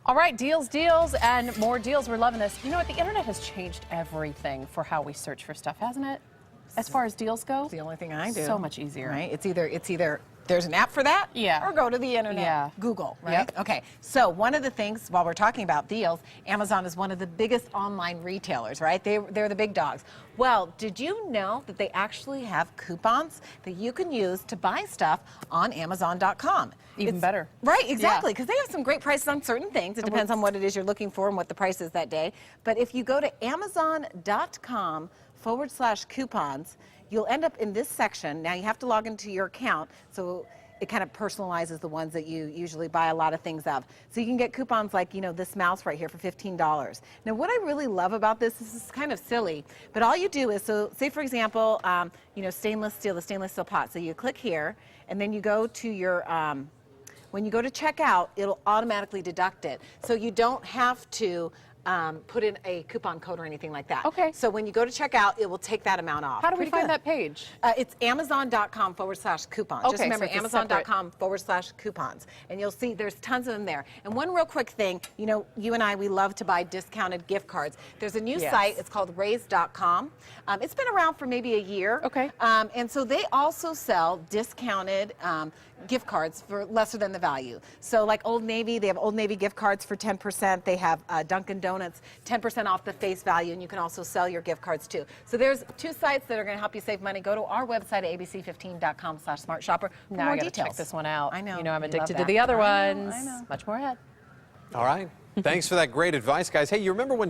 All right, deals, deals, and more deals. We're loving this. You know what? The internet has changed everything for how we search for stuff, hasn't it? As far as deals go, It's the only thing I do. so much easier. Right? It's either there's an app for that, Yeah. or go to the internet. Yeah. Google, right? Yep. Okay. So one of the things while we're talking about deals, Amazon is one of the biggest online retailers, right? They're the big dogs. Well, did you know that they actually have coupons that you can use to buy stuff on Amazon.com? Even better. Right, exactly, because they have some great prices on certain things. It depends on what it is you're looking for and what the price is that day. But if you go to Amazon.com/coupons, you'll end up in this section. Now you have to log into your account, so it kind of personalizes the ones that you usually buy a lot of things of. So you can get coupons like, you know, this mouse right here for $15. Now what I really love about this is kind of silly, but all you do is, so say for example, you know, stainless steel, the stainless steel pot. So you click here, and then you go to your, when you go to checkout, it'll automatically deduct it. So you don't have to put in a coupon code or anything like that. Okay. So when you go to checkout, it will take that amount off. How do we Pretty find fun. that page? It's Amazon.com/coupons. Okay, Just remember, so it's a separate- Amazon.com/coupons. And you'll see there's tons of them there. And one real quick thing, you know, you and I, we love to buy discounted gift cards. There's a new Yes. site, it's called Raise.com. It's been around for maybe a year. Okay. And so they also sell discounted gift cards for lesser than the value. So like Old Navy, they have Old Navy gift cards for 10%. They have Dunkin' Donuts, 10% off the face value, and you can also sell your gift cards too. So there's two sites that are going to help you save money. Go to our website at abc15.com/smartshopper for Now more I gotta details. check this one out. I know. You know I'm We love addicted to that. the other I know, ones. I know. Much more ahead. All right. Thanks for that great advice, guys. Hey, you remember when